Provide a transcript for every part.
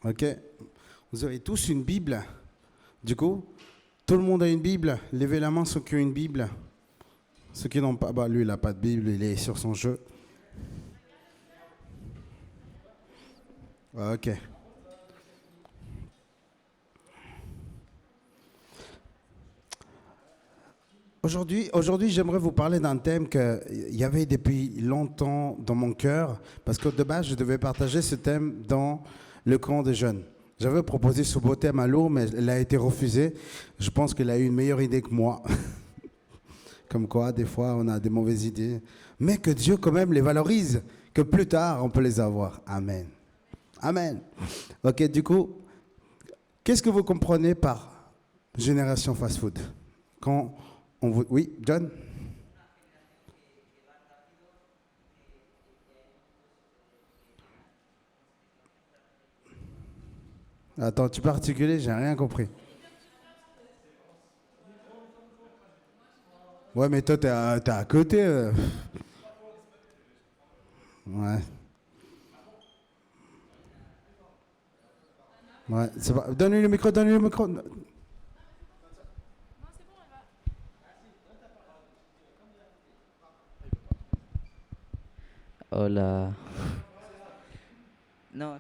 Ok. Vous avez tous une Bible. Du coup, tout le monde a une Bible. Levez la main ceux qui ont une Bible. Ceux qui n'ont pas, lui, il n'a pas de Bible, il est sur son jeu. Ok. Aujourd'hui, j'aimerais vous parler d'un thème qu'il y avait depuis longtemps dans mon cœur, parce que de base, je devais partager ce thème dans le camp des jeunes. J'avais proposé ce beau thème à Lou, mais il a été refusé. Je pense qu'il a eu une meilleure idée que moi. Comme quoi, des fois, on a des mauvaises idées. Mais que Dieu, quand même, les valorise, que plus tard, on peut les avoir. Amen. Amen. Ok, du coup, qu'est-ce que vous comprenez par génération fast-food? Quand on vous... Oui, John? Attends, tu peux articuler? J'ai rien compris. Ouais, mais toi, t'es à côté. Ouais. Ouais, c'est pas... Donne-lui le micro, donne-lui le micro. Hola. No,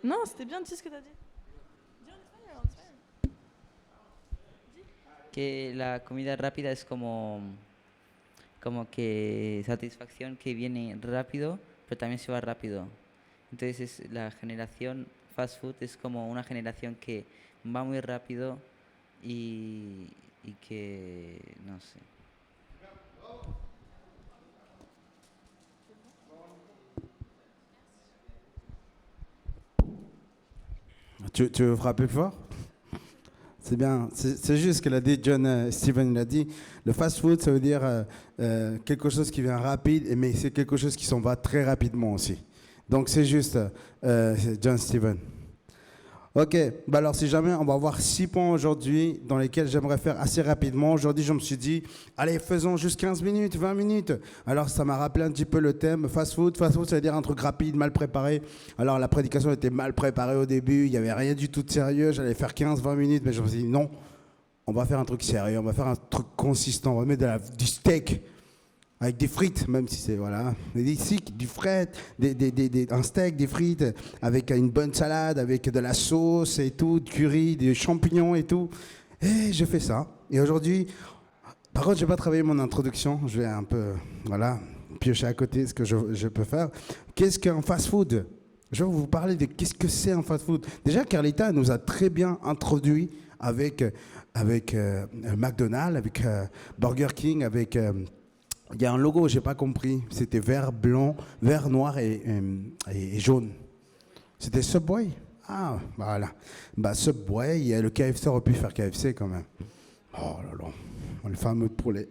Non, c'était bien, dis ce que t'as dit. Dis en espagnol, en espagnol. que la comida rápida es como que satisfacción que viene rápido, pero también se va rápido. Entonces la generación fast food es como una generación que va muy rápido y que, no sé. Tu veux frapper fort? C'est bien. C'est juste ce qu'elle a dit, John Steven l'a dit. Le fast-food, ça veut dire quelque chose qui vient rapide, mais c'est quelque chose qui s'en va très rapidement aussi. Donc c'est juste c'est John Steven. Ok, bah alors si jamais on va avoir 6 points aujourd'hui dans lesquels j'aimerais faire assez rapidement. Aujourd'hui, je me suis dit, allez, faisons juste 15 minutes, 20 minutes. Alors ça m'a rappelé un petit peu le thème fast-food. Fast-food, ça veut dire un truc rapide, mal préparé. Alors la prédication était mal préparée au début, il n'y avait rien du tout de sérieux. J'allais faire 15, 20 minutes, mais je me suis dit, non, on va faire un truc sérieux, on va faire un truc consistant, on va mettre du steak. Avec des frites, même si c'est, voilà, des steaks, du fret, un steak, des frites, avec une bonne salade, avec de la sauce et tout, du curry, des champignons et tout. Et je fais ça. Et aujourd'hui, par contre, je n'ai pas travaillé mon introduction. Je vais un peu, voilà, piocher à côté ce que je peux faire. Qu'est-ce qu'un fast-food? Je vais vous parler de qu'est-ce que c'est un fast-food. Déjà, Carlita nous a très bien introduit avec McDonald's, avec Burger King, avec... il y a un logo, j'ai pas compris. C'était vert, blanc, vert, noir et jaune. C'était Subway. Ah, voilà. Bah, Subway, le KFC aurait pu faire KFC quand même. Oh là là, le fameux poulet.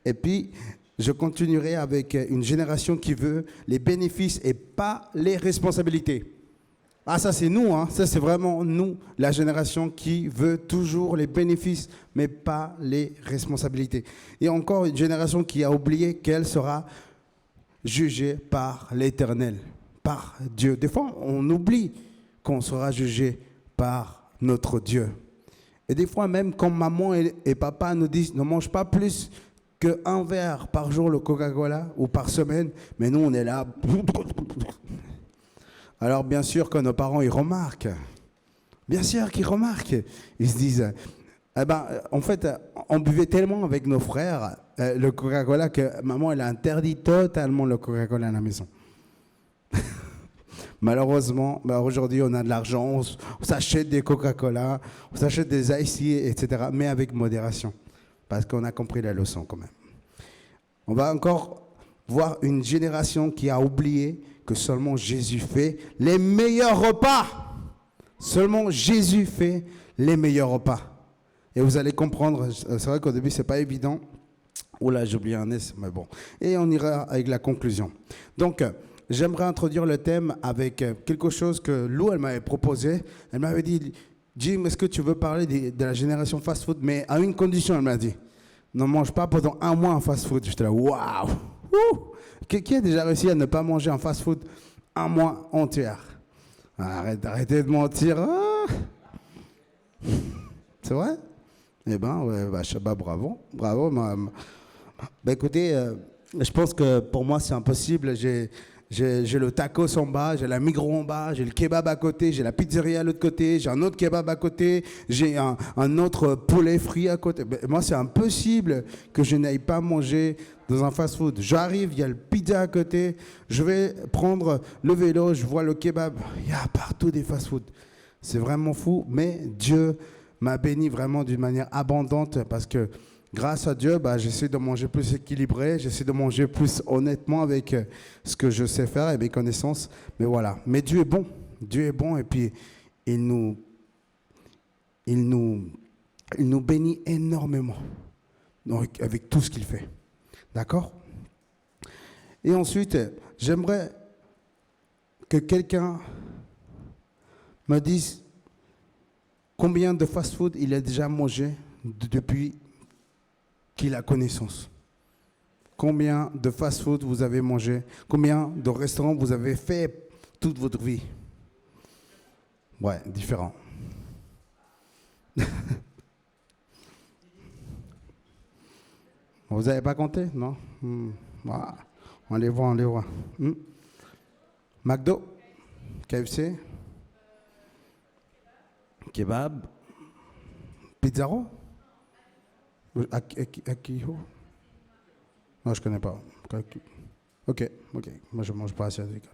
Et puis, je continuerai avec une génération qui veut les bénéfices et pas les responsabilités. Ah, ça c'est nous, hein. Ça c'est vraiment nous, la génération qui veut toujours les bénéfices, mais pas les responsabilités. Et encore une génération qui a oublié qu'elle sera jugée par l'Éternel, par Dieu. Des fois, on oublie qu'on sera jugé par notre Dieu. Et des fois, même quand maman et papa nous disent ne mange pas plus qu'un verre par jour le Coca-Cola ou par semaine, mais nous on est là. Alors bien sûr que nos parents, ils remarquent. Bien sûr qu'ils remarquent. Ils se disent, eh ben, en fait, on buvait tellement avec nos frères le Coca-Cola que maman, elle a interdit totalement le Coca-Cola à la maison. Malheureusement, bah, aujourd'hui, on a de l'argent, on s'achète des Coca-Cola, on s'achète des Ice, etc., mais avec modération, parce qu'on a compris la leçon quand même. On va encore voir une génération qui a oublié que seulement Jésus fait les meilleurs repas. Seulement Jésus fait les meilleurs repas. Et vous allez comprendre, c'est vrai qu'au début, c'est pas évident. Oula, j'ai oublié un S, mais bon. Et on ira avec la conclusion. Donc, j'aimerais introduire le thème avec quelque chose que Lou, elle m'avait proposé. Elle m'avait dit, Jim, est-ce que tu veux parler de la génération fast-food? Mais à une condition, elle m'a dit. Ne mange pas pendant un mois en fast-food. J'étais là, waouh! Qui a déjà réussi à ne pas manger un fast-food un mois entier? Arrêtez de mentir. Ah. C'est vrai? Eh ben, ouais, bah, bravo. Bravo. Bah, écoutez, je pense que pour moi, c'est impossible. J'ai le tacos en bas, j'ai la Migros en bas, j'ai le kebab à côté, j'ai la pizzeria à l'autre côté, j'ai un autre kebab à côté, j'ai un autre poulet frit à côté. Ben, moi, c'est impossible que je n'aille pas manger dans un fast-food. J'arrive, il y a le pizza à côté, je vais prendre le vélo, je vois le kebab. Il y a partout des fast-foods. C'est vraiment fou, mais Dieu m'a béni vraiment d'une manière abondante parce que grâce à Dieu, bah, j'essaie de manger plus équilibré, j'essaie de manger plus honnêtement avec ce que je sais faire et mes connaissances. Mais voilà. Mais Dieu est bon et puis il nous bénit énormément donc, avec tout ce qu'il fait. D'accord? Et ensuite, j'aimerais que quelqu'un me dise combien de fast-food il a déjà mangé depuis qu'il a connaissance. Combien de fast-food vous avez mangé? Combien de restaurants vous avez fait toute votre vie? Ouais, différent. Vous n'avez pas compté? Non? Voilà. On les voit. McDo? KFC? Kebab? Pizzaro? Akiho? Non, je connais pas. Ok. Moi, je mange pas asiatique.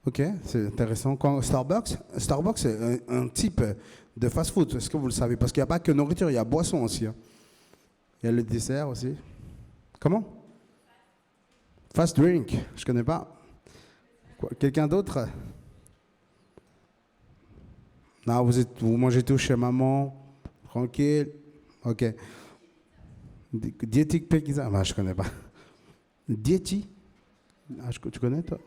Ok, c'est intéressant. Starbucks, c'est un type de fast-food. Est-ce que vous le savez? Parce qu'il n'y a pas que nourriture, il y a boisson aussi. Hein. Il y a le dessert aussi. Comment? Fast drink, je connais pas. Quelqu'un d'autre? Non, vous mangez tout chez maman, tranquille. Ok. Diétique pizza, bah, je connais pas. Diéti, tu connais toi?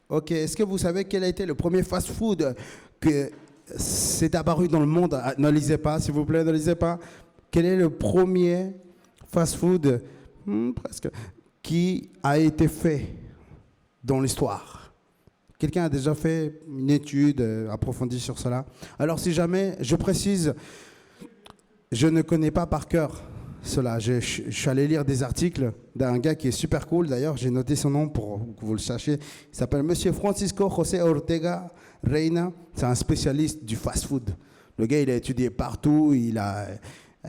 Ok, est-ce que vous savez quel a été le premier fast-food que s'est apparu dans le monde? Ne lisez pas, s'il vous plaît, ne lisez pas. Quel est le premier fast-food presque qui a été fait dans l'histoire? Quelqu'un a déjà fait une étude approfondie sur cela? Alors si jamais, je précise, je ne connais pas par cœur cela. Je suis allé lire des articles d'un gars qui est super cool. D'ailleurs, j'ai noté son nom pour que vous le sachiez. Il s'appelle Monsieur Francisco José Ortega Reina. C'est un spécialiste du fast-food. Le gars, il a étudié partout.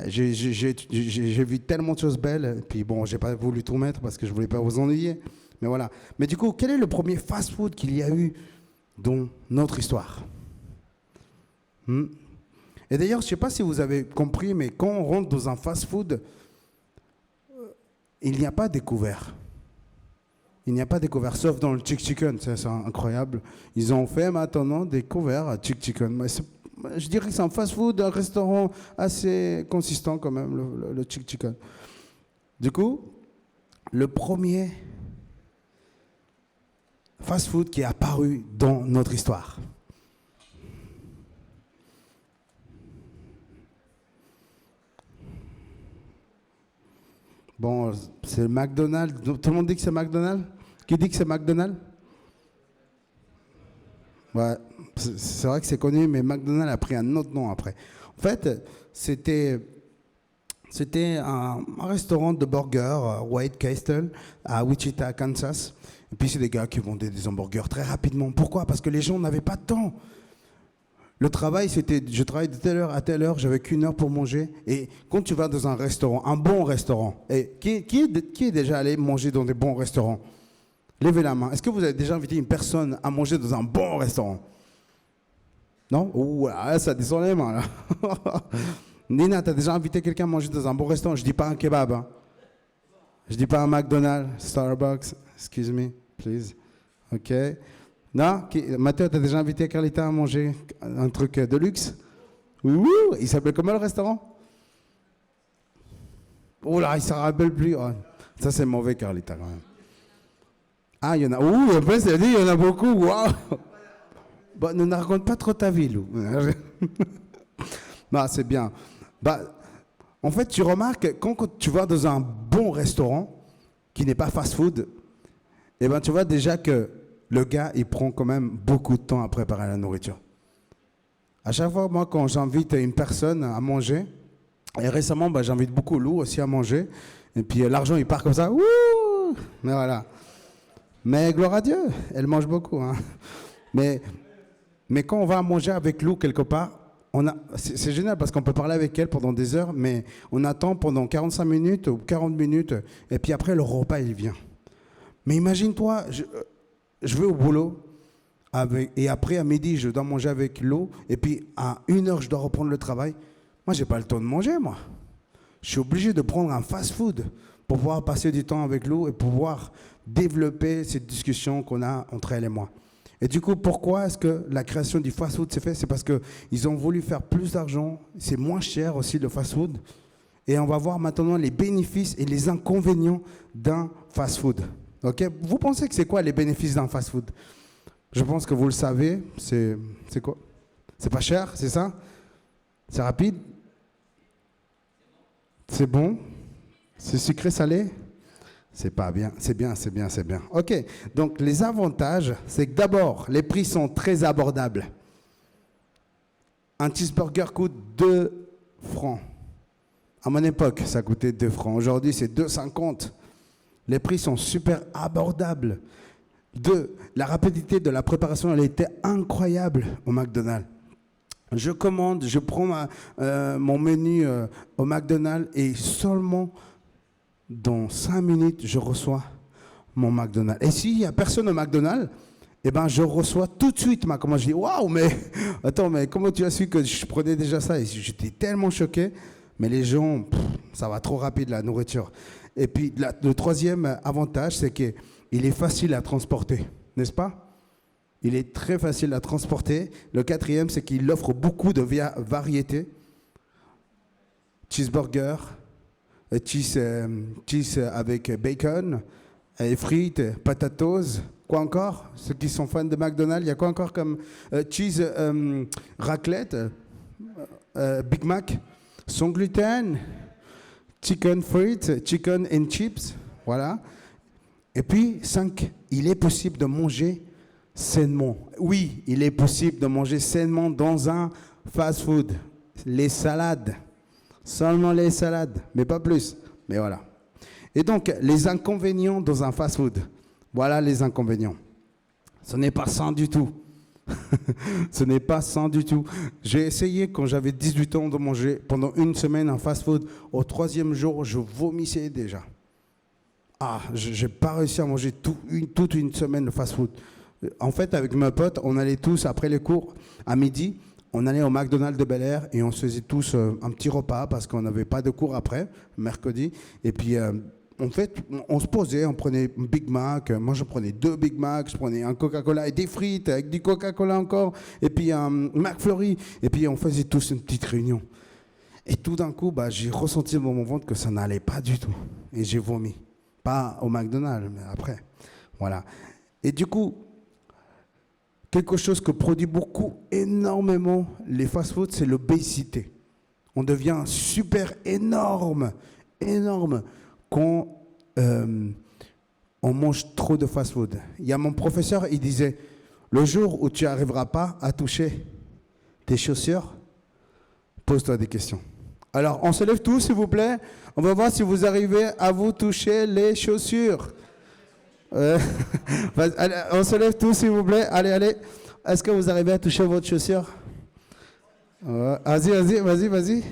J'ai vu tellement de choses belles. Puis bon, j'ai pas voulu tout mettre parce que je voulais pas vous ennuyer. Mais voilà. Mais du coup, quel est le premier fast-food qu'il y a eu dans notre histoire? Et d'ailleurs, je ne sais pas si vous avez compris, mais quand on rentre dans un fast-food, il n'y a pas découvert. Il n'y a pas découvert, sauf dans le chicken, c'est incroyable. Ils ont fait maintenant découvert chicken. Mais je dirais que c'est un fast-food, un restaurant assez consistant quand même, le chicken. Du coup, le premier fast-food qui est apparu dans notre histoire. Bon, c'est McDonald's. Tout le monde dit que c'est McDonald's? Qui dit que c'est McDonald's? Ouais, c'est vrai que c'est connu, mais McDonald's a pris un autre nom après. En fait, c'était un restaurant de burgers, White Castle, à Wichita, Kansas. Et puis c'est des gars qui vendaient des hamburgers très rapidement. Pourquoi? Parce que les gens n'avaient pas de temps. Le travail, c'était, je travaille de telle heure à telle heure, j'avais qu'une heure pour manger. Et quand tu vas dans un restaurant, un bon restaurant, et qui est déjà allé manger dans des bons restaurants? Levez la main. Est-ce que vous avez déjà invité une personne à manger dans un bon restaurant? Non? Ouh, ça descend les mains, là. Nina, tu as déjà invité quelqu'un à manger dans un bon restaurant? Je ne dis pas un kebab. Hein. Je ne dis pas un McDonald's, Starbucks. Excuse me, please. OK. Non? Mathieu, tu as déjà invité Carlita à manger un truc de luxe? Ouh, il s'appelle comment le restaurant? Oh là, il ne se rappelle plus. Oh, ça, c'est mauvais, Carlita, quand même. Ah, il y en a. Ouh, après, c'est dit, il y en a beaucoup. Waouh! Bon, ne raconte pas trop ta vie, Lou. Non, c'est bien. Bah, en fait, tu remarques, quand tu vas dans un bon restaurant, qui n'est pas fast-food, eh ben, tu vois déjà que le gars, il prend quand même beaucoup de temps à préparer la nourriture. À chaque fois, moi, quand j'invite une personne à manger, et récemment, bah, j'invite beaucoup Lou aussi à manger, et puis l'argent, il part comme ça, wouh! Mais voilà. Mais gloire à Dieu, elle mange beaucoup. Hein. Mais quand on va manger avec Lou quelque part, c'est génial parce qu'on peut parler avec elle pendant des heures, mais on attend pendant 45 minutes ou 40 minutes, et puis après, le repas, il vient. Mais imagine-toi, je vais au boulot, et après, à midi, je dois manger avec Lou, et puis à 1h, je dois reprendre le travail. Moi, je n'ai pas le temps de manger, moi. Je suis obligé de prendre un fast-food pour pouvoir passer du temps avec Lou et pouvoir développer cette discussion qu'on a entre elle et moi. Et du coup, pourquoi est-ce que la création du fast-food s'est faite? C'est parce qu'ils ont voulu faire plus d'argent. C'est moins cher aussi, le fast-food. Et on va voir maintenant les bénéfices et les inconvénients d'un fast-food. Okay? Vous pensez que c'est quoi les bénéfices d'un fast-food? Je pense que vous le savez. C'est quoi? C'est pas cher, c'est ça? C'est rapide? C'est bon? C'est sucré, salé? C'est pas bien, c'est bien, c'est bien, c'est bien. Ok, donc les avantages, c'est que d'abord, les prix sont très abordables. Un cheeseburger coûte 2 francs. À mon époque, ça coûtait 2 francs. Aujourd'hui, c'est 2,50. Les prix sont super abordables. 2, la rapidité de la préparation, elle était incroyable au McDonald's. Je commande, je prends mon menu au McDonald's et seulement dans 5 minutes, je reçois mon McDonald's. Et s'il n'y a personne au McDonald's, eh ben, je reçois tout de suite ma commande. Je dis, waouh, mais attends, mais comment tu as su que je prenais déjà ça? Et j'étais tellement choqué. Mais les gens, ça va trop rapide, la nourriture. Et puis, le troisième avantage, c'est qu'il est facile à transporter, n'est-ce pas? Il est très facile à transporter. Le quatrième, c'est qu'il offre beaucoup de variétés. Cheeseburger, cheese avec bacon, et frites, potatoes. Quoi encore? Ceux qui sont fans de McDonald's, il y a quoi encore comme cheese raclette, Big Mac, sans gluten, chicken frites, chicken and chips. Voilà. Et puis, 5, il est possible de manger sainement. Oui, il est possible de manger sainement dans un fast-food. Les salades. Seulement les salades, mais pas plus. Mais voilà. Et donc, les inconvénients dans un fast-food. Voilà les inconvénients. Ce n'est pas sain du tout. Ce n'est pas sain du tout. J'ai essayé quand j'avais 18 ans de manger pendant une semaine un fast-food. Au 3e jour, je vomissais déjà. Ah, je n'ai pas réussi à manger toute une semaine de fast-food. En fait, avec mes potes, on allait tous, après les cours, à midi, on allait au McDonald's de Bel-Air et on se faisait tous un petit repas parce qu'on n'avait pas de cours après, mercredi. Et puis, en fait, on se posait, on prenait un Big Mac. Moi, je prenais 2 Big Mac, je prenais un Coca-Cola et des frites avec du Coca-Cola encore. Et puis, un McFlurry. Et puis, on faisait tous une petite réunion. Et tout d'un coup, j'ai ressenti dans mon ventre que ça n'allait pas du tout. Et j'ai vomi. Pas au McDonald's, mais après. Voilà. Et du coup, quelque chose que produit énormément les fast-foods, c'est l'obésité. On devient super énorme quand on mange trop de fast-food. Il y a mon professeur, il disait, le jour où tu n'arriveras pas à toucher tes chaussures, pose-toi des questions. Alors, on se lève tous, s'il vous plaît. On va voir si vous arrivez à vous toucher les chaussures. Allez, on se lève tous, s'il vous plaît. Allez. Est-ce que vous arrivez à toucher votre chaussure? Vas-y.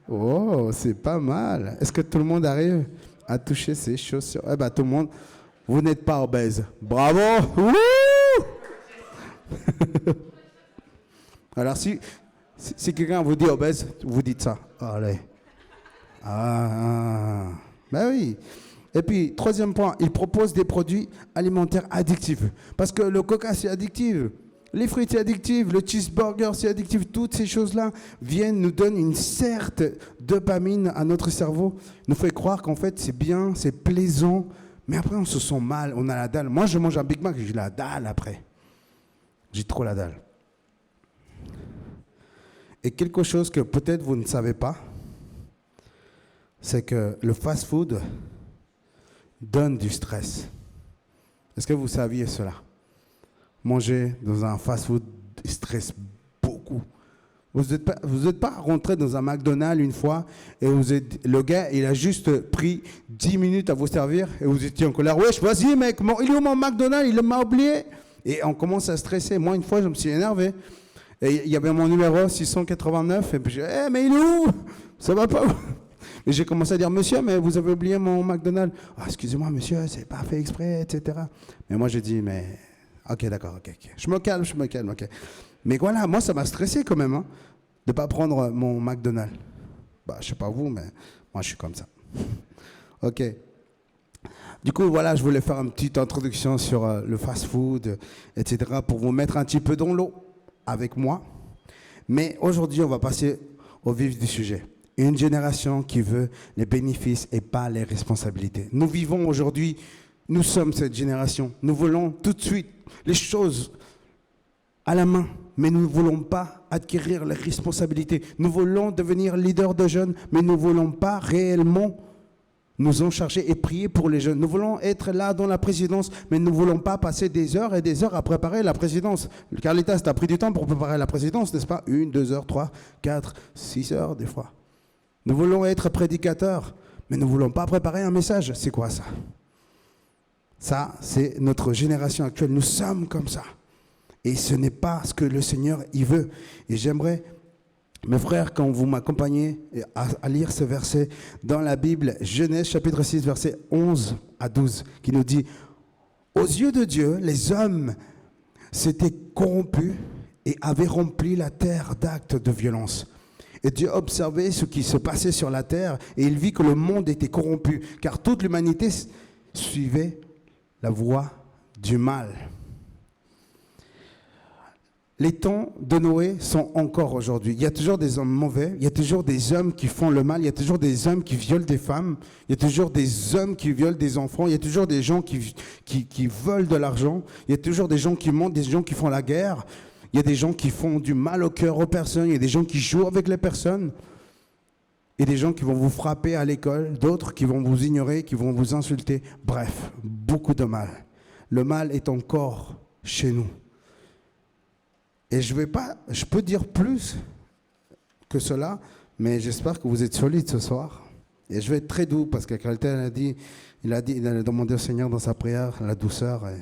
Oh, c'est pas mal. Est-ce que tout le monde arrive à toucher ses chaussures? Eh bien, tout le monde, vous n'êtes pas obèse. Bravo! Alors, si quelqu'un vous dit obèse, vous dites ça. Allez. Ben oui. Et puis, 3e point, il propose des produits alimentaires addictifs. Parce que le coca, c'est addictif. Les frites, c'est addictif. Le cheeseburger, c'est addictif. Toutes ces choses-là nous donnent une certaine dopamine à notre cerveau. Nous fait croire qu'en fait, c'est bien, c'est plaisant. Mais après, on se sent mal. On a la dalle. Moi, je mange un Big Mac et j'ai la dalle après. J'ai trop la dalle. Et quelque chose que peut-être vous ne savez pas, c'est que le fast-food donne du stress. Est-ce que vous saviez cela? Manger dans un fast-food stresse beaucoup. Vous n'êtes pas rentré dans un McDonald's une fois et le gars, il a juste pris 10 minutes à vous servir et vous étiez en colère. Wesh, vas-y mec, il est où mon McDonald's? Il m'a oublié. Et on commence à stresser. Moi, une fois, je me suis énervé. Et il y avait mon numéro 689 et puis j'ai dit, hey, mais il est où? Ça va pas? Et j'ai commencé à dire, monsieur, mais vous avez oublié mon McDonald's. Ah, excusez-moi, monsieur, c'est pas fait exprès, etc. Mais moi, j'ai dit, mais ok, d'accord, ok. Je me calme, ok. Mais voilà, moi, ça m'a stressé quand même, hein, de ne pas prendre mon McDonald's. Bah, je sais pas vous, mais moi, je suis comme ça. Ok. Du coup, voilà, je voulais faire une petite introduction sur le fast-food, etc., pour vous mettre un petit peu dans l'eau avec moi. Mais aujourd'hui, on va passer au vif du sujet. Une génération qui veut les bénéfices et pas les responsabilités. Nous vivons aujourd'hui, nous sommes cette génération. Nous voulons tout de suite les choses à la main, mais nous ne voulons pas acquérir les responsabilités. Nous voulons devenir leaders de jeunes, mais nous ne voulons pas réellement nous en charger et prier pour les jeunes. Nous voulons être là dans la présidence, mais nous ne voulons pas passer des heures et des heures à préparer la présidence. Carlitas, tu as pris du temps pour préparer la présidence, n'est-ce pas? 1, 2 heures, 3, 4, 6 heures des fois. Nous voulons être prédicateurs, mais nous ne voulons pas préparer un message. C'est quoi ça? Ça, c'est notre génération actuelle. Nous sommes comme ça. Et ce n'est pas ce que le Seigneur y veut. Et j'aimerais, mes frères, quand vous m'accompagnez à lire ce verset dans la Bible, Genèse chapitre 6, verset 11 à 12, qui nous dit « Aux yeux de Dieu, les hommes s'étaient corrompus et avaient rempli la terre d'actes de violence. Et Dieu observait ce qui se passait sur la terre et il vit que le monde était corrompu, car toute l'humanité suivait la voie du mal. » Les temps de Noé sont encore aujourd'hui. Il y a toujours des hommes mauvais, il y a toujours des hommes qui font le mal, il y a toujours des hommes qui violent des femmes, il y a toujours des hommes qui violent des enfants, il y a toujours des gens qui volent de l'argent, il y a toujours des gens qui mentent, des gens qui font la guerre, il y a des gens qui font du mal au cœur aux personnes, il y a des gens qui jouent avec les personnes, et des gens qui vont vous frapper à l'école, d'autres qui vont vous ignorer, qui vont vous insulter. Bref, beaucoup de mal. Le mal est encore chez nous. Et je peux dire plus que cela, mais j'espère que vous êtes solides ce soir. Et je vais être très doux parce que quelqu'un il a demandé au Seigneur dans sa prière la douceur. Et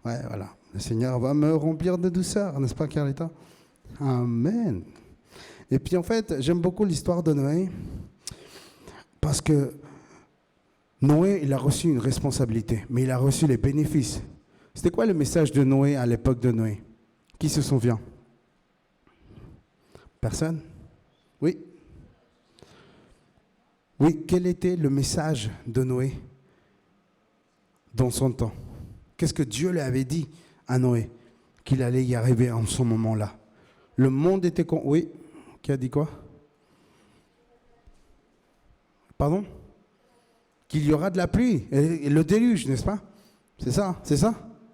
ouais, voilà. Le Seigneur va me remplir de douceur, n'est-ce pas, Carlita? Amen. Et puis en fait, j'aime beaucoup l'histoire de Noé parce que Noé, il a reçu une responsabilité, mais il a reçu les bénéfices. C'était quoi le message de Noé à l'époque de Noé? Qui se souvient? Personne? Oui? Oui, quel était le message de Noé dans son temps? Qu'est-ce que Dieu lui avait dit à Noé? Qu'il allait y arriver en ce moment-là. Le monde était... Oui? Qui a dit quoi? Pardon? Qu'il y aura de la pluie et le déluge, n'est-ce pas? C'est ça? C'est ça?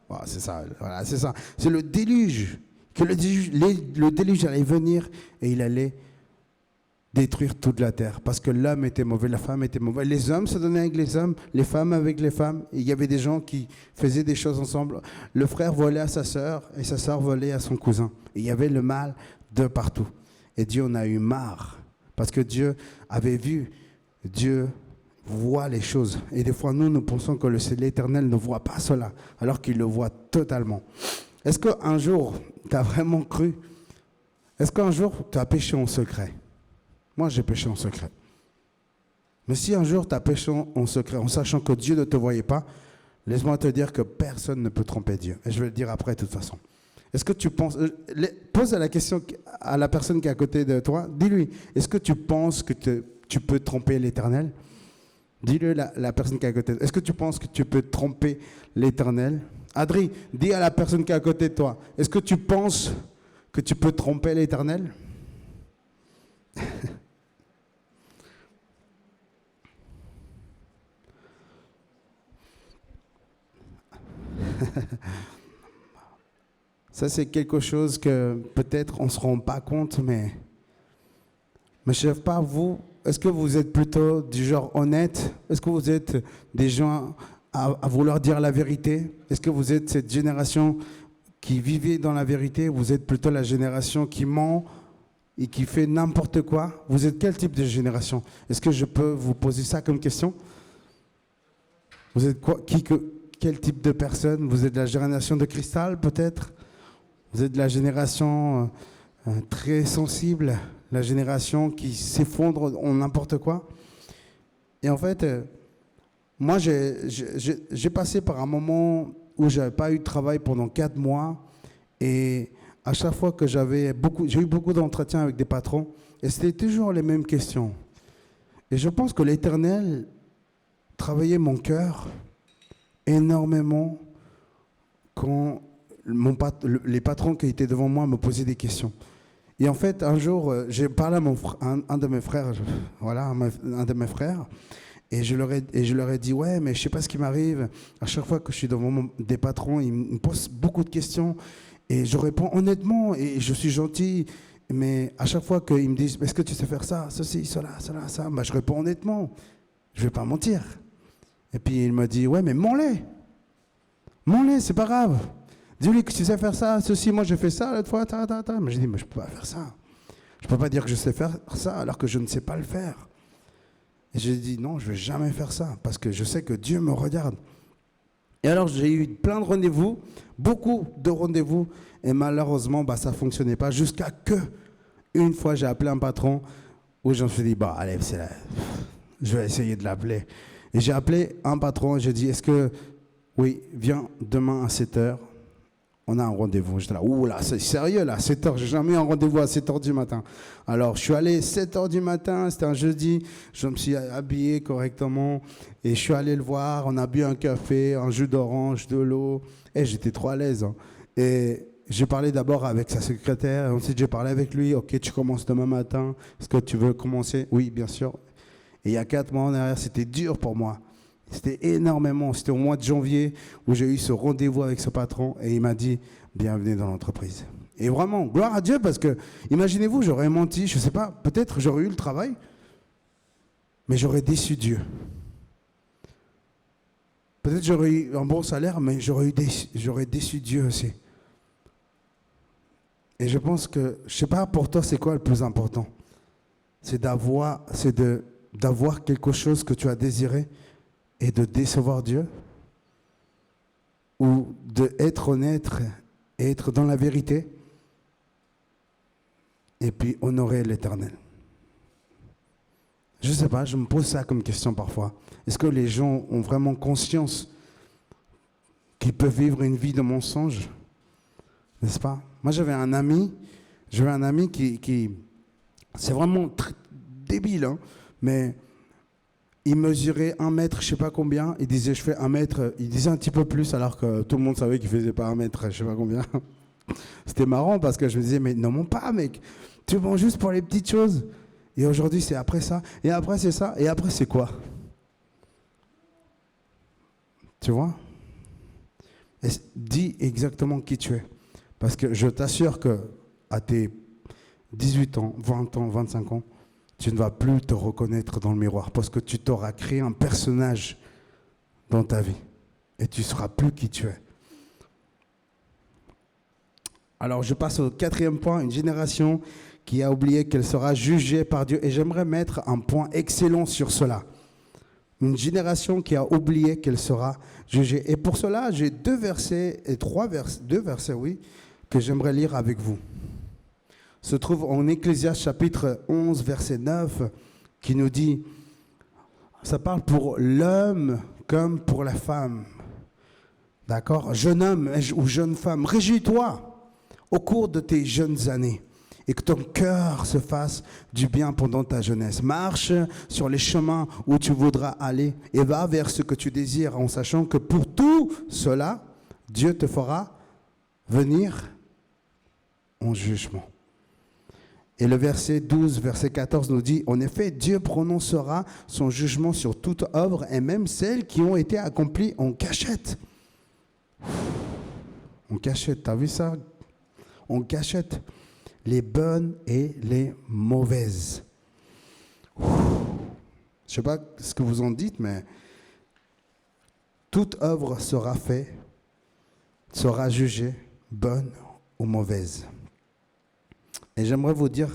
Oh, c'est ça, voilà, c'est ça. C'est le déluge. Que le déluge allait venir et il allait détruire toute la terre. Parce que l'homme était mauvais, la femme était mauvaise. Les hommes se donnaient avec les hommes, les femmes avec les femmes. Et il y avait des gens qui faisaient des choses ensemble. Le frère volait à sa sœur et sa sœur volait à son cousin. Et il y avait le mal de partout. Et Dieu en a eu marre. Parce que Dieu avait vu, Dieu voit les choses. Et des fois, nous pensons que l'Éternel ne voit pas cela, alors qu'il le voit totalement. Est-ce qu'un jour, tu as vraiment cru? Est-ce qu'un jour, tu as péché en secret? Moi, j'ai péché en secret. Mais si un jour, tu as péché en secret, en sachant que Dieu ne te voyait pas, laisse-moi te dire que personne ne peut tromper Dieu. Et je vais le dire après, de toute façon. Est-ce que tu penses... Pose la question à la personne qui est à côté de toi. Dis-lui, est-ce que tu penses que tu peux tromper l'Éternel? Dis-le la personne qui est à côté de toi. Est-ce que tu penses que tu peux tromper l'Éternel? Adri, dis à la personne qui est à côté de toi. Est-ce que tu penses que tu peux tromper l'Éternel? Ça, c'est quelque chose que peut-être on ne se rend pas compte, mais je ne sais pas, vous, est-ce que vous êtes plutôt du genre honnête? Est-ce que vous êtes des gens à vouloir dire la vérité? Est-ce que vous êtes cette génération qui vivait dans la vérité? Vous êtes plutôt la génération qui ment et qui fait n'importe quoi? Vous êtes quel type de génération? Est-ce que je peux vous poser ça comme question? Vous êtes quoi, quel type de personne? Vous êtes de la génération de cristal peut-être? Vous êtes de la génération très sensible, la génération qui s'effondre en n'importe quoi? Et en fait, moi j'ai passé par un moment où je n'avais pas eu de travail pendant 4 mois, et à chaque fois que j'ai eu beaucoup d'entretiens avec des patrons, et c'était toujours les mêmes questions. Et je pense que l'Éternel travaillait mon cœur énormément quand les patrons qui étaient devant moi me posaient des questions. Et en fait, un jour, j'ai parlé à un de mes frères, un de mes frères, et je leur ai dit, ouais, mais je ne sais pas ce qui m'arrive. À chaque fois que je suis devant des patrons, ils me posent beaucoup de questions, et je réponds honnêtement, et je suis gentil, mais à chaque fois qu'ils me disent, est-ce que tu sais faire ça, ceci, cela, ça, bah, je réponds honnêtement. Je ne vais pas mentir. Et puis il m'a dit, ouais, mais mens-les, c'est pas grave. Dis-lui que tu sais faire ça, ceci, moi j'ai fait ça l'autre fois, Mais j'ai dit, mais je ne peux pas faire ça. Je ne peux pas dire que je sais faire ça alors que je ne sais pas le faire. Et j'ai dit, non, je ne vais jamais faire ça, parce que je sais que Dieu me regarde. Et alors j'ai eu plein de rendez-vous, beaucoup de rendez-vous, et malheureusement, ça ne fonctionnait pas, jusqu'à que, une fois, j'ai appelé un patron, où je me suis dit, allez, je vais essayer de l'appeler. Et j'ai appelé un patron, et j'ai dit, oui, viens demain à 7h. On a un rendez-vous. J'étais là, ouh là, c'est sérieux là, 7h, j'ai jamais eu un rendez-vous à 7h du matin. Alors, je suis allé 7h du matin, c'était un jeudi, je me suis habillé correctement et je suis allé le voir, on a bu un café, un jus d'orange, de l'eau, et j'étais trop à l'aise. Et j'ai parlé d'abord avec sa secrétaire, et ensuite j'ai parlé avec lui, ok, tu commences demain matin, est-ce que tu veux commencer? Oui, bien sûr. Et il y a 4 mois en arrière, c'était dur pour moi. C'était énormément. C'était au mois de janvier où j'ai eu ce rendez-vous avec ce patron et il m'a dit « Bienvenue dans l'entreprise ». Et vraiment, gloire à Dieu, parce que, imaginez-vous, j'aurais menti, je ne sais pas, peut-être j'aurais eu le travail, mais j'aurais déçu Dieu. Peut-être j'aurais eu un bon salaire, mais j'aurais déçu Dieu aussi. Et je pense que, je ne sais pas pour toi, c'est quoi le plus important? C'est d'avoir quelque chose que tu as désiré et de décevoir Dieu, ou d'être honnête et être dans la vérité et puis honorer l'Éternel. Je ne sais pas, je me pose ça comme question parfois. Est-ce que les gens ont vraiment conscience qu'ils peuvent vivre une vie de mensonge? N'est-ce pas? Moi, j'avais un ami qui c'est vraiment très débile, mais il mesurait 1 mètre, je ne sais pas combien. Il disait, je fais 1 mètre. Il disait un petit peu plus, alors que tout le monde savait qu'il ne faisait pas 1 mètre, je ne sais pas combien. C'était marrant, parce que je me disais, mais ne mens pas, mec. Tu mens juste pour les petites choses. Et aujourd'hui, c'est après ça. Et après, c'est ça. Et après, c'est quoi? Tu vois? Et dis exactement qui tu es. Parce que je t'assure qu'à tes 18 ans, 20 ans, 25 ans, tu ne vas plus te reconnaître dans le miroir parce que tu t'auras créé un personnage dans ta vie et tu ne seras plus qui tu es. Alors, je passe au 4e point, une génération qui a oublié qu'elle sera jugée par Dieu. Et j'aimerais mettre un point excellent sur cela. Une génération qui a oublié qu'elle sera jugée. Et pour cela, j'ai 2 versets, que j'aimerais lire avec vous. Se trouve en Ecclésiaste chapitre 11, verset 9, qui nous dit, ça parle pour l'homme comme pour la femme. D'accord? Jeune homme ou jeune femme, réjouis-toi au cours de tes jeunes années et que ton cœur se fasse du bien pendant ta jeunesse. Marche sur les chemins où tu voudras aller et va vers ce que tu désires en sachant que pour tout cela, Dieu te fera venir en jugement. Et le verset 12, verset 14 nous dit, en effet, Dieu prononcera son jugement sur toute œuvre et même celles qui ont été accomplies en cachette. En cachette, t'as vu ça? en cachette, les bonnes et les mauvaises. Je ne sais pas ce que vous en dites, mais toute œuvre sera faite, sera jugée bonne ou mauvaise. Et j'aimerais vous dire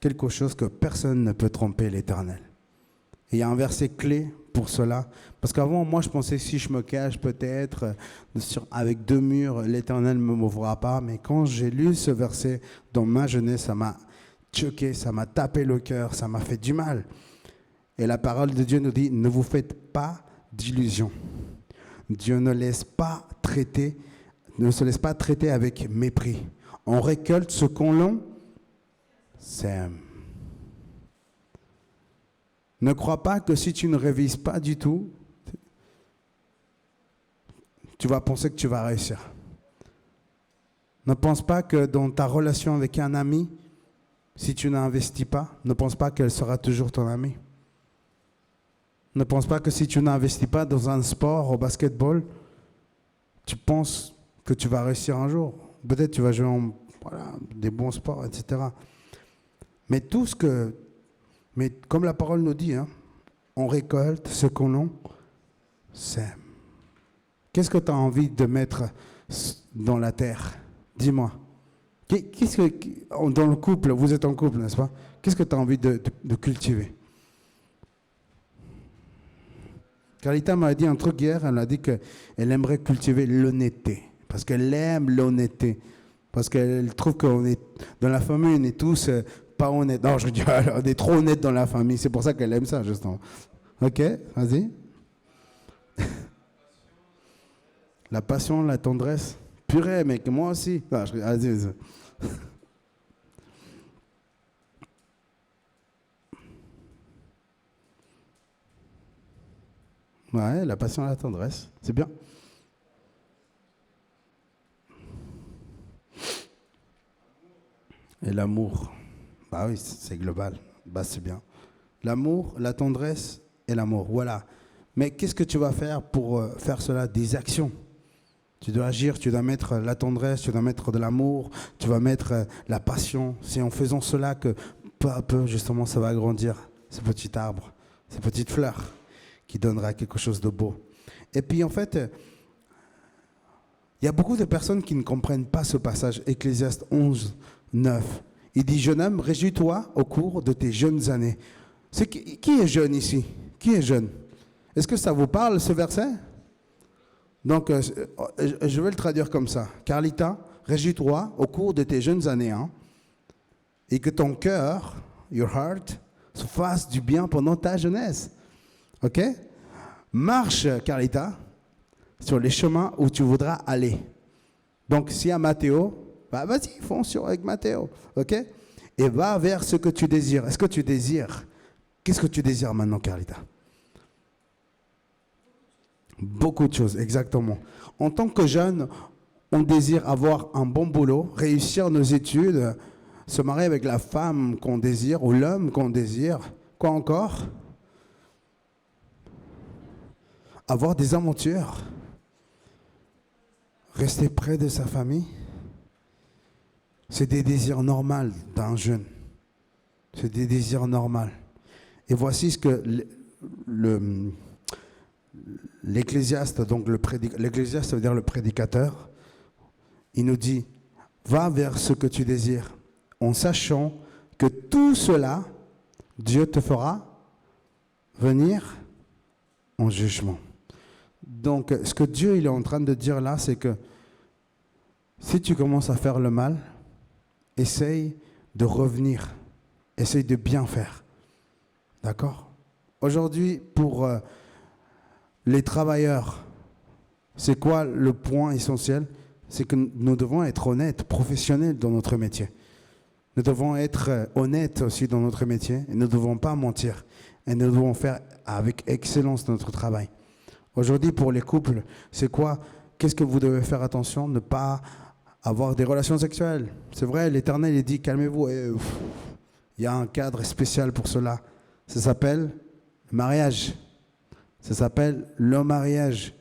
quelque chose que personne ne peut tromper l'Éternel. Et il y a un verset clé pour cela. Parce qu'avant, moi, je pensais que si je me cache peut-être avec 2 murs, l'Éternel ne me mouvra pas. Mais quand j'ai lu ce verset dans ma jeunesse, ça m'a choqué, ça m'a tapé le cœur, ça m'a fait du mal. Et la parole de Dieu nous dit, ne vous faites pas d'illusions. Dieu ne se laisse pas traiter avec mépris. On récolte ce qu'on sème. Ne crois pas que si tu ne révises pas du tout, tu vas penser que tu vas réussir. Ne pense pas que dans ta relation avec un ami, si tu n'investis pas, ne pense pas qu'elle sera toujours ton ami. Ne pense pas que si tu n'investis pas dans un sport, au basketball, tu penses que tu vas réussir un jour. Peut-être tu vas jouer des bons sports, etc. Mais mais comme la parole nous dit, on récolte ce qu'on sème. Qu'est-ce que tu as envie de mettre dans la terre? Dis-moi. Dans le couple, vous êtes en couple, n'est-ce pas? Qu'est-ce que tu as envie de cultiver? Carlita m'a dit un truc hier, elle a dit qu'elle aimerait cultiver l'honnêteté. Parce qu'elle aime l'honnêteté. Parce qu'elle trouve qu'on est, dans la famille, on est tous pas honnêtes. Non, je dis, on est trop honnêtes dans la famille. C'est pour ça qu'elle aime ça, justement. Ok, vas-y. La passion, la tendresse. Purée, mec, moi aussi. Non, vas-y. Ouais, la passion et la tendresse, c'est bien. Et l'amour, bah oui, c'est global, bah c'est bien. L'amour, la tendresse et l'amour, voilà. Mais qu'est-ce que tu vas faire pour faire cela? Des actions. Tu dois agir, tu dois mettre la tendresse, tu dois mettre de l'amour, tu vas mettre la passion. C'est en faisant cela que peu à peu, justement, ça va grandir, ce petit arbre, ces petites fleurs, qui donnera quelque chose de beau. Et puis en fait, il y a beaucoup de personnes qui ne comprennent pas ce passage, Ecclésiaste 11, 9. Il dit, jeune homme, réjouis-toi au cours de tes jeunes années. Qui est jeune ici? Qui est jeune? Est-ce que ça vous parle, ce verset? Donc, je vais le traduire comme ça. Carlita, réjouis-toi au cours de tes jeunes années, et que ton cœur, your heart, se fasse du bien pendant ta jeunesse. Ok? Marche, Carlita, sur les chemins où tu voudras aller. Donc, s'il y a Mathéo, bah vas-y, fonce avec Mathéo. Ok? Et va vers ce que tu désires. Est-ce que tu désires? Qu'est-ce que tu désires maintenant, Carlita? Beaucoup de choses, exactement. En tant que jeune, on désire avoir un bon boulot, réussir nos études, se marier avec la femme qu'on désire ou l'homme qu'on désire. Quoi encore? Avoir des aventures. Rester près de sa famille. C'est des désirs normaux d'un jeune. C'est des désirs normaux. Et voici ce que l'Ecclésiaste, donc l'Ecclésiaste veut dire le prédicateur, il nous dit, va vers ce que tu désires, en sachant que tout cela, Dieu te fera venir en jugement. Donc, ce que Dieu il est en train de dire là, c'est que si tu commences à faire le mal, essaye de revenir, essaye de bien faire. D'accord? Aujourd'hui, pour les travailleurs, c'est quoi le point essentiel? C'est que nous devons être honnêtes, professionnels dans notre métier. Nous devons être honnêtes aussi dans notre métier et nous ne devons pas mentir. Et nous devons faire avec excellence notre travail. Aujourd'hui, pour les couples, c'est quoi? Qu'est-ce que vous devez faire attention? Ne pas avoir des relations sexuelles. C'est vrai, l'Éternel il dit, calmez-vous. Il y a un cadre spécial pour cela. Ça s'appelle le mariage. Ça s'appelle le mariage.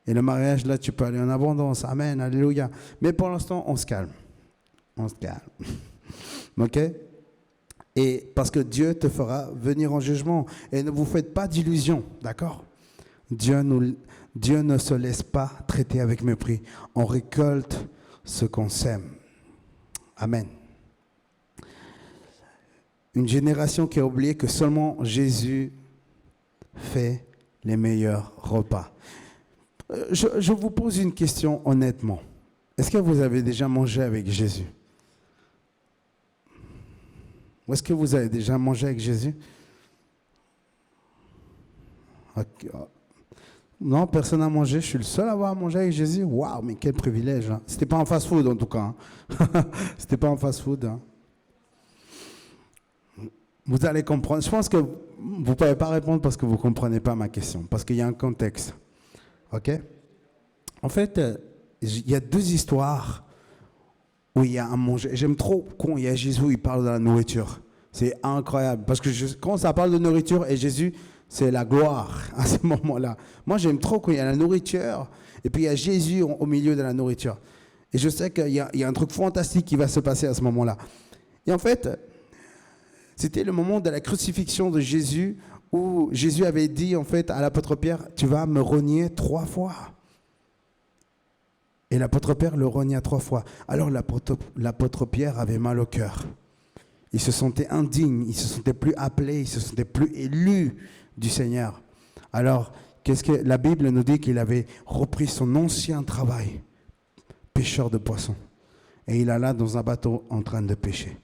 Et le mariage, là, tu peux aller en abondance. Amen, alléluia. Mais pour l'instant, on se calme. On se calme. OK? Et parce que Dieu te fera venir en jugement. Et ne vous faites pas d'illusions, d'accord? Dieu ne se laisse pas traiter avec mépris. On récolte ce qu'on sème. Amen. Une génération qui a oublié que seulement Jésus fait les meilleurs repas. Je vous pose une question honnêtement. Est-ce que vous avez déjà mangé avec Jésus? Ou est-ce que vous avez déjà mangé avec Jésus? Okay. Non, personne n'a mangé. Je suis le seul à avoir mangé avec Jésus. Waouh, mais quel privilège. Hein. C'était pas en fast-food en tout cas. Hein. C'était pas en fast-food. Hein. Vous allez comprendre. Je pense que vous ne pouvez pas répondre parce que vous ne comprenez pas ma question. Parce qu'il y a un contexte. OK? En fait, il y a deux histoires où il y a à manger. J'aime trop quand il y a Jésus, il parle de la nourriture. C'est incroyable. Parce que quand ça parle de nourriture et Jésus, c'est la gloire à ce moment-là. Moi, j'aime trop quand il y a la nourriture et puis il y a Jésus au milieu de la nourriture. Et je sais qu'il y a un truc fantastique qui va se passer à ce moment-là. Et en fait, c'était le moment de la crucifixion de Jésus où Jésus avait dit en fait à l'apôtre Pierre, tu vas me renier 3 fois. Et l'apôtre Pierre le renia 3 fois. Alors l'apôtre Pierre avait mal au cœur. Il se sentait indigne, il se sentait plus appelé, il se sentait plus élu du Seigneur. Alors, qu'est-ce que la Bible nous dit? Qu'il avait repris son ancien travail, pêcheur de poissons. Et il alla dans un bateau en train de pêcher.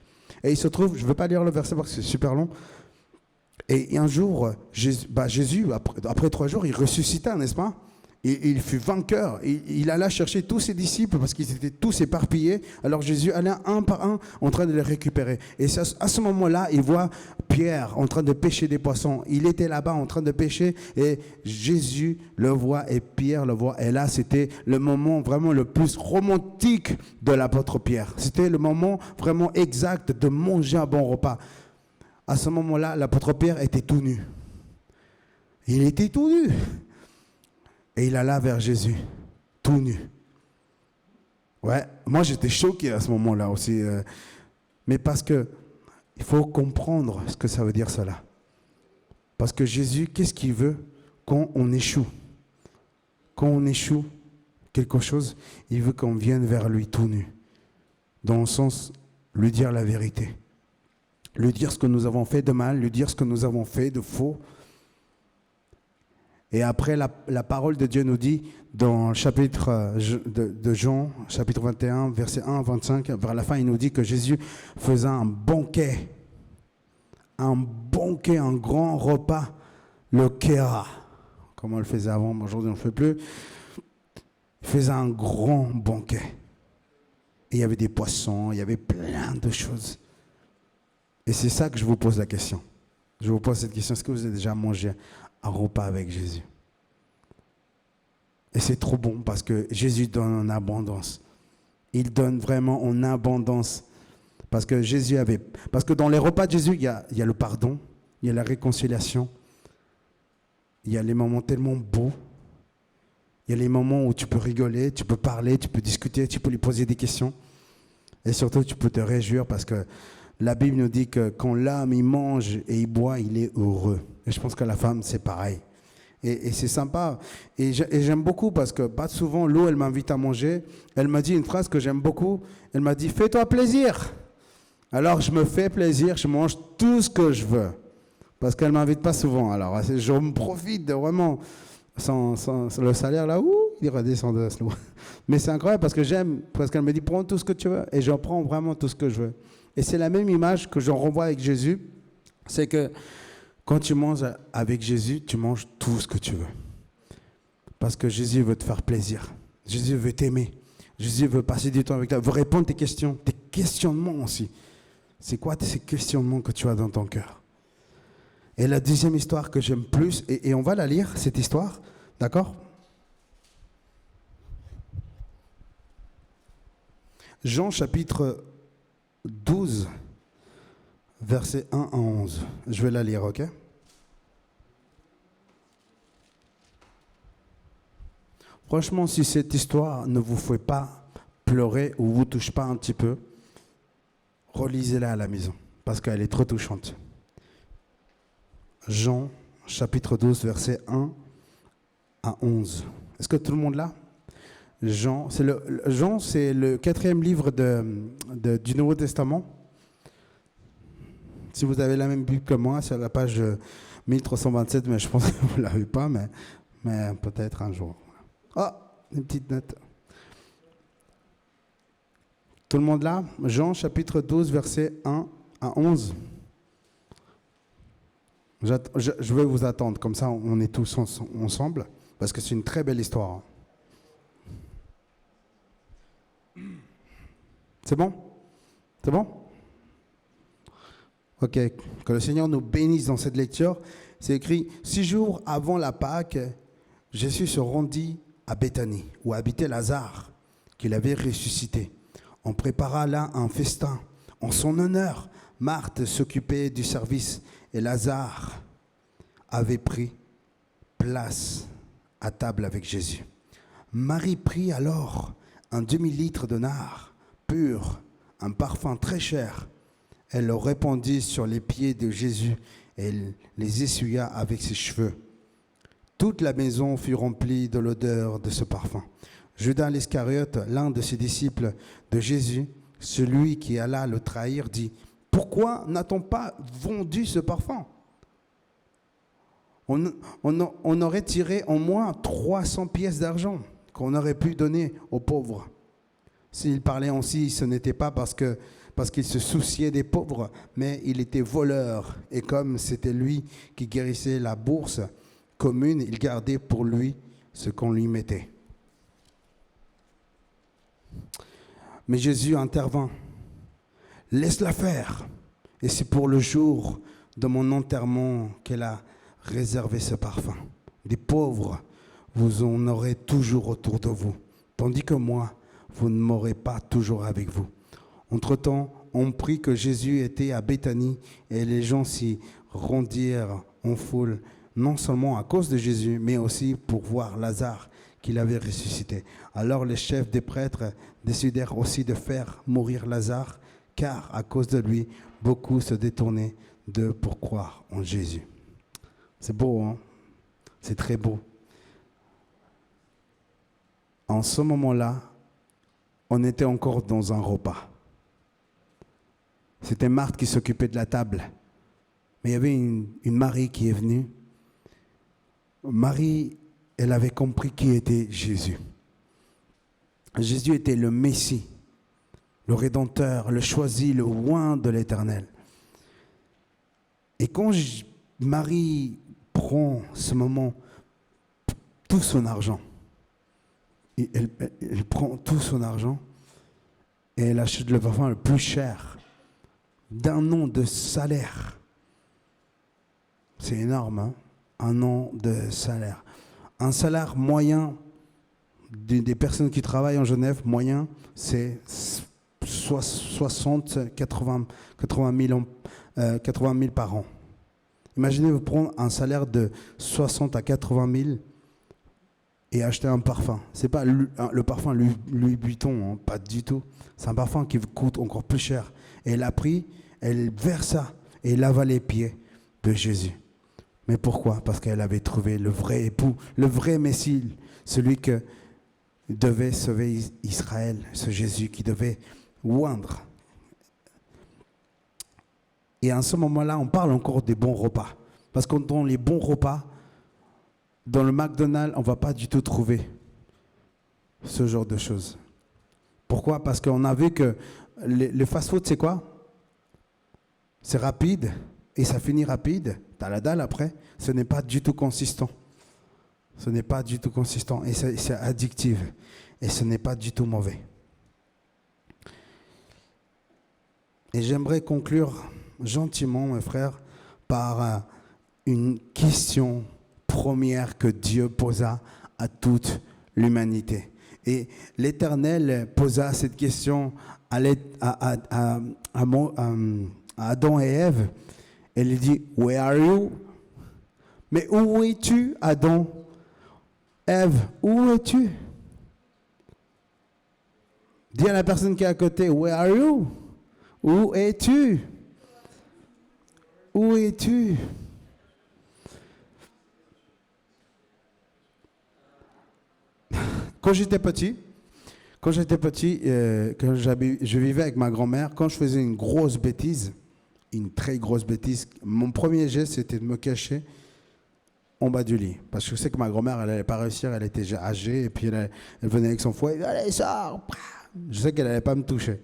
Et il se trouve, je ne veux pas lire le verset parce que c'est super long. Et un jour, Jésus, après 3 jours, il ressuscita, n'est-ce pas? Et il fut vainqueur. Il alla chercher tous ses disciples parce qu'ils étaient tous éparpillés. Alors Jésus allait un par un en train de les récupérer. Et à ce moment-là, il voit Pierre en train de pêcher des poissons. Il était là-bas en train de pêcher et Jésus le voit et Pierre le voit. Et là, c'était le moment vraiment le plus romantique de l'apôtre Pierre. C'était le moment vraiment exact de manger un bon repas. À ce moment-là, l'apôtre Pierre était tout nu. Il était tout nu. Et il alla vers Jésus, tout nu. Ouais, moi j'étais choqué à ce moment-là aussi. Mais parce que il faut comprendre ce que ça veut dire cela. Parce que Jésus, qu'est-ce qu'il veut quand on échoue? Quand on échoue quelque chose, il veut qu'on vienne vers lui tout nu. Dans le sens, lui dire la vérité. Lui dire ce que nous avons fait de mal, lui dire ce que nous avons fait de faux. Et après, la parole de Dieu nous dit, dans le chapitre de Jean, chapitre 21, verset 1 à 25, vers la fin, il nous dit que Jésus faisait un banquet, un grand repas, le Kéra, comme on le faisait avant, mais aujourd'hui on ne le fait plus. Il faisait un grand banquet. Et il y avait des poissons, il y avait plein de choses. Et c'est ça que je vous pose la question. Je vous pose cette question, est-ce que vous avez déjà mangé un repas avec Jésus? Et c'est trop bon parce que Jésus donne en abondance. Il donne vraiment en abondance. Parce que dans les repas de Jésus, il y a le pardon, il y a la réconciliation, il y a les moments tellement beaux, il y a les moments où tu peux rigoler, tu peux parler, tu peux discuter, tu peux lui poser des questions. Et surtout, tu peux te réjouir parce que la Bible nous dit que quand l'homme il mange et il boit, il est heureux. Et je pense que la femme, c'est pareil. Et c'est sympa. Et j'aime beaucoup parce que pas souvent, Lou, elle m'invite à manger. Elle m'a dit une phrase que j'aime beaucoup. Elle m'a dit, fais-toi plaisir. Alors, je me fais plaisir, je mange tout ce que je veux. Parce qu'elle ne m'invite pas souvent. Alors, je me profite de vraiment, sans le salaire là, il redescend de ce Mais c'est incroyable parce que j'aime, parce qu'elle me dit, prends tout ce que tu veux. Et j'en prends vraiment tout ce que je veux. Et c'est la même image que j'en renvoie avec Jésus. C'est que quand tu manges avec Jésus, tu manges tout ce que tu veux. Parce que Jésus veut te faire plaisir. Jésus veut t'aimer. Jésus veut passer du temps avec toi. Il veut répondre à tes questions, tes questionnements aussi. C'est quoi ces questionnements que tu as dans ton cœur? Et la deuxième histoire que j'aime plus, et on va la lire, cette histoire, d'accord? Jean chapitre 12, versets 1 à 11. Je vais la lire, ok? Franchement, si cette histoire ne vous fait pas pleurer ou vous touche pas un petit peu, Relisez-la à la maison, parce qu'elle est trop touchante. Jean, chapitre 12, versets 1 à 11. Est-ce que tout le monde l'a? Jean, c'est le 4e livre du Nouveau Testament. Si vous avez la même Bible que moi, c'est à la page 1327, mais je pense que vous ne l'avez pas, mais peut-être un jour. Ah, une petite note. Tout le monde là? Jean chapitre 12, versets 1 à 11. Je vais vous attendre, comme ça on est tous ensemble, parce que c'est une très belle histoire. C'est bon? C'est bon? Ok, que le Seigneur nous bénisse dans cette lecture. C'est écrit, 6 jours avant la Pâque, Jésus se rendit à Béthanie, où habitait Lazare, qu'il avait ressuscité. On prépara là un festin en son honneur. Marthe s'occupait du service et Lazare avait pris place à table avec Jésus. Marie prit alors un demi-litre de nard pur, un parfum très cher. Elle le répandit sur les pieds de Jésus et les essuya avec ses cheveux. Toute la maison fut remplie de l'odeur de ce parfum. Judas l'Iscariote, l'un de ses disciples de Jésus, celui qui alla le trahir, dit « Pourquoi n'a-t-on pas vendu ce parfum ? On aurait tiré au moins 300 pièces d'argent qu'on aurait pu donner aux pauvres. » S'il parlait ainsi, ce n'était pas parce qu'il se souciait des pauvres, mais il était voleur. Et comme c'était lui qui guérissait la bourse commune, il gardait pour lui ce qu'on lui mettait. Mais Jésus intervint. « Laisse-la faire. Et c'est pour le jour de mon enterrement qu'elle a réservé ce parfum. Des pauvres, vous en aurez toujours autour de vous, tandis que moi, vous ne m'aurez pas toujours avec vous. » Entre-temps, on prit que Jésus était à Béthanie et les gens s'y rendirent en foule, non seulement à cause de Jésus, mais aussi pour voir Lazare qu'il avait ressuscité. Alors les chefs des prêtres décidèrent aussi de faire mourir Lazare, car à cause de lui, beaucoup se détournaient d'eux pour croire en Jésus. C'est beau, hein? C'est très beau. En ce moment-là, on était encore dans un repas. C'était Marthe qui s'occupait de la table. Mais il y avait une Marie qui est venue. Marie, elle avait compris qui était Jésus. Jésus était le Messie, le Rédempteur, le choisi, le oint de l'Éternel. Et quand Marie prend ce moment, tout son argent, elle prend tout son argent et elle achète le parfum le plus cher d'un an de salaire. C'est énorme, hein? Un an de salaire. Un salaire moyen des personnes qui travaillent en Genève, moyen, c'est 60, 80 000 par an. Imaginez vous prendre un salaire de 60 à 80 000 et acheter un parfum. Ce n'est pas le parfum Louis Vuitton, hein, pas du tout. C'est un parfum qui coûte encore plus cher. Et elle a pris, elle versa et lava les pieds de Jésus. Mais pourquoi? Parce qu'elle avait trouvé le vrai époux, le vrai Messie, celui qui devait sauver Israël, ce Jésus qui devait oindre. Et à ce moment-là, on parle encore des bons repas. Parce que dans les bons repas, dans le McDonald's, on ne va pas du tout trouver ce genre de choses. Pourquoi? Parce qu'on a vu que le fast-food, c'est quoi? C'est rapide et ça finit rapide. T'as la dalle après. Ce n'est pas du tout consistant. Ce n'est pas du tout consistant et c'est addictif. Et ce n'est pas du tout mauvais. Et j'aimerais conclure gentiment, mes frères, par une question première que Dieu posa à toute l'humanité. Et l'Éternel posa cette question à Adam et Ève. Et il dit, « Where are you? » Mais où es-tu, Adam? Ève, où es-tu? Dis à la personne qui est à côté, « Where are you? » Où es-tu? Où es-tu? Quand j'étais petit, quand je vivais avec ma grand-mère, quand je faisais une grosse bêtise, une très grosse bêtise, mon premier geste, c'était de me cacher en bas du lit. Parce que je sais que ma grand-mère, elle n'allait pas réussir, elle était âgée, et puis elle venait avec son fouet, allez, sors! Je sais qu'elle n'allait pas me toucher.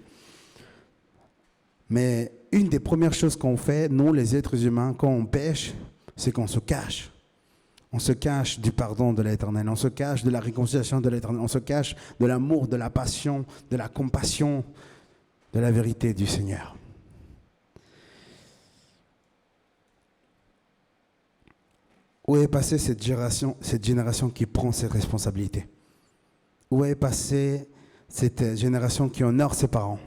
Mais une des premières choses qu'on fait, nous, les êtres humains, quand on pêche, c'est qu'on se cache. On se cache du pardon de l'Éternel, on se cache de la réconciliation de l'Éternel, on se cache de l'amour, de la passion, de la compassion, de la vérité du Seigneur. Où est passée cette génération qui prend ses responsabilités? Où est passée cette génération qui honore ses parents?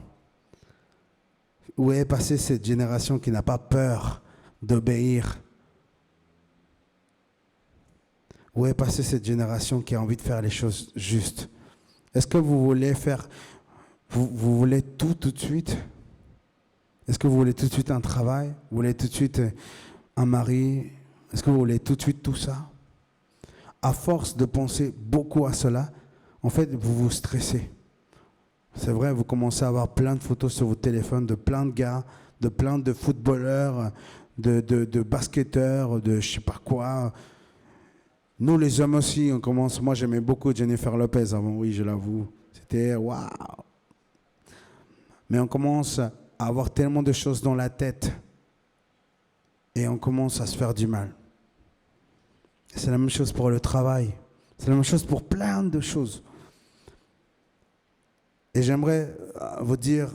Où est passée cette génération qui n'a pas peur d'obéir? Où est passée cette génération qui a envie de faire les choses justes? Est-ce que vous voulez faire, vous voulez tout de suite? Est-ce que vous voulez tout de suite un travail? Vous voulez tout de suite un mari? Est-ce que vous voulez tout de suite tout ça? À force de penser beaucoup à cela, en fait, vous vous stressez. C'est vrai, vous commencez à avoir plein de photos sur votre téléphone de plein de gars, de plein de footballeurs, de basketteurs, de je sais pas quoi. Nous, les hommes aussi, on commence. Moi, j'aimais beaucoup Jennifer Lopez avant, oui, je l'avoue. C'était waouh. Mais on commence à avoir tellement de choses dans la tête et on commence à se faire du mal. C'est la même chose pour le travail. C'est la même chose pour plein de choses. Et j'aimerais vous dire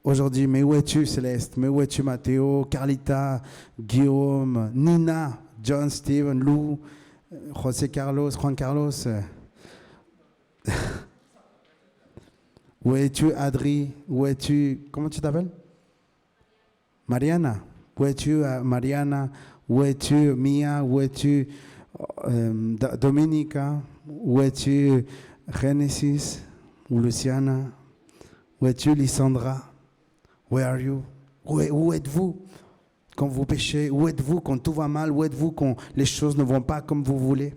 aujourd'hui, mais où es-tu, Céleste? Mais où es-tu, Mathéo, Carlita, Guillaume, Nina, John, Steven, Lou, José Carlos, Juan Carlos? Où es-tu, Adri? Où es-tu? Comment tu t'appelles? Mariana. Où es-tu, Mariana? Où es-tu, Mia? Où es-tu, Dominica? Où es-tu, Genesis? Ou Luciana? Où es-tu, Lysandra? Where are you? Où êtes-vous quand vous péchez? Où êtes-vous quand tout va mal? Où êtes-vous quand les choses ne vont pas comme vous voulez?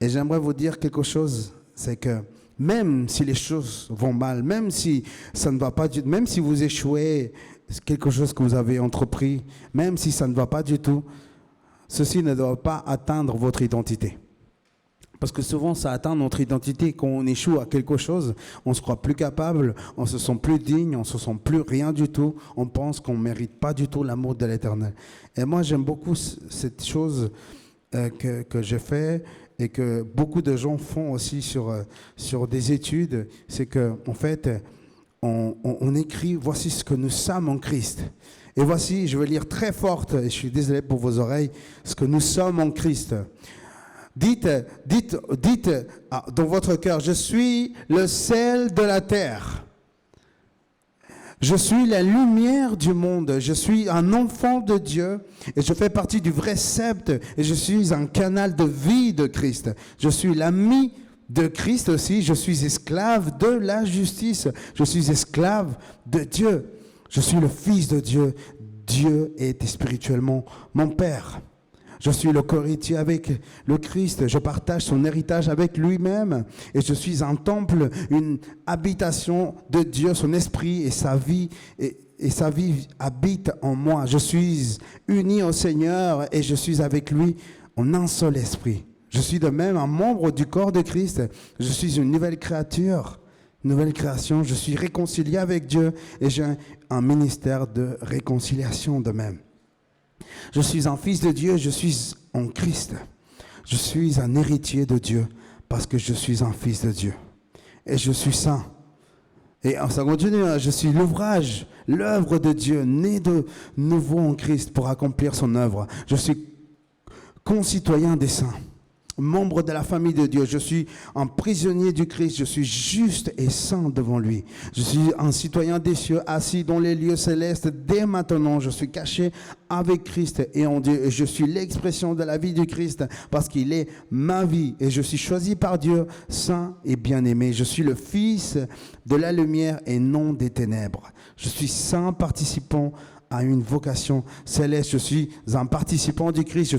Et j'aimerais vous dire quelque chose, c'est que même si les choses vont mal, même si ça ne va pas, même si vous échouez, quelque chose que vous avez entrepris, même si ça ne va pas du tout, ceci ne doit pas atteindre votre identité. Parce que souvent, ça atteint notre identité. Quand on échoue à quelque chose, on se croit plus capable, on se sent plus digne, on se sent plus rien du tout. On pense qu'on ne mérite pas du tout l'amour de l'Éternel. Et moi, j'aime beaucoup cette chose que j'ai fait et que beaucoup de gens font aussi sur des études. C'est qu'en fait, on écrit « Voici ce que nous sommes en Christ ». Et voici, je vais lire très forte, et je suis désolé pour vos oreilles, ce que nous sommes en Christ. Dites dans votre cœur, je suis le sel de la terre. Je suis la lumière du monde. Je suis un enfant de Dieu et je fais partie du vrai sceptre et je suis un canal de vie de Christ. Je suis l'ami de Christ aussi. Je suis esclave de la justice. Je suis esclave de Dieu. Je suis le fils de Dieu. Dieu est spirituellement mon Père. Je suis le co-héritier avec le Christ. Je partage son héritage avec lui-même. Et je suis un temple, une habitation de Dieu, son esprit et sa vie. Et sa vie habite en moi. Je suis uni au Seigneur et je suis avec lui en un seul esprit. Je suis de même un membre du corps de Christ. Je suis une nouvelle créature, nouvelle création. Je suis réconcilié avec Dieu et j'ai un ministère de réconciliation de même. Je suis un fils de Dieu, je suis en Christ. Je suis un héritier de Dieu parce que je suis un fils de Dieu. Et je suis saint. Et ça continue, je suis l'ouvrage, l'œuvre de Dieu, né de nouveau en Christ pour accomplir son œuvre. Je suis concitoyen des saints. membre de la famille de Dieu. Je suis un prisonnier du Christ. Je suis juste et saint devant lui. Je suis un citoyen des cieux, assis dans les lieux célestes. Dès maintenant, je suis caché avec Christ et en Dieu. Et je suis l'expression de la vie du Christ parce qu'il est ma vie. Et je suis choisi par Dieu, saint et bien-aimé. Je suis le fils de la lumière et non des ténèbres. Je suis saint participant à une vocation céleste. Je suis un participant du Christ.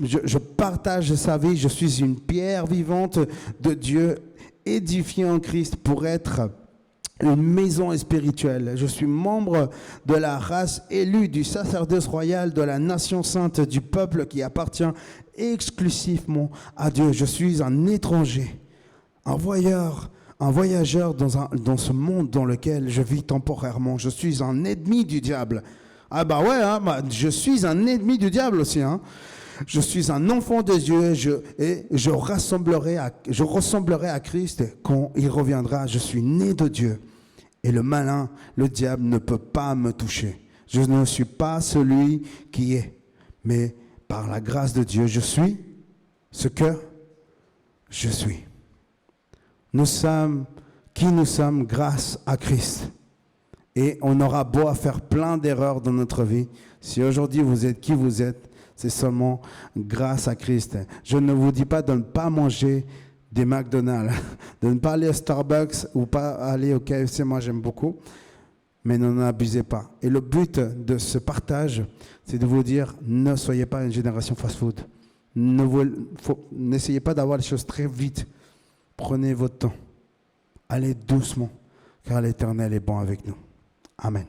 Je partage sa vie, je suis une pierre vivante de Dieu, édifiée en Christ pour être une maison spirituelle. Je suis membre de la race élue, du sacerdoce royal, de la nation sainte, du peuple qui appartient exclusivement à Dieu. Je suis un étranger, un voyageur dans ce monde dans lequel je vis temporairement. Je suis un ennemi du diable. Ah bah ouais, hein, je suis un ennemi du diable aussi, hein. Je suis un enfant de Dieu et je ressemblerai à Christ quand il reviendra. Je suis né de Dieu et le malin, le diable ne peut pas me toucher. Je ne suis pas celui qui est, mais par la grâce de Dieu, je suis ce que je suis. Nous sommes qui nous sommes grâce à Christ. Et on aura beau à faire plein d'erreurs dans notre vie. Si aujourd'hui vous êtes qui vous êtes, c'est seulement grâce à Christ. Je ne vous dis pas de ne pas manger des McDonald's, de ne pas aller au Starbucks ou pas aller au KFC, moi j'aime beaucoup, mais n'en abusez pas. Et le but de ce partage, c'est de vous dire, ne soyez pas une génération fast-food. N'essayez pas d'avoir les choses très vite. Prenez votre temps. Allez doucement, car l'Éternel est bon avec nous. Amen.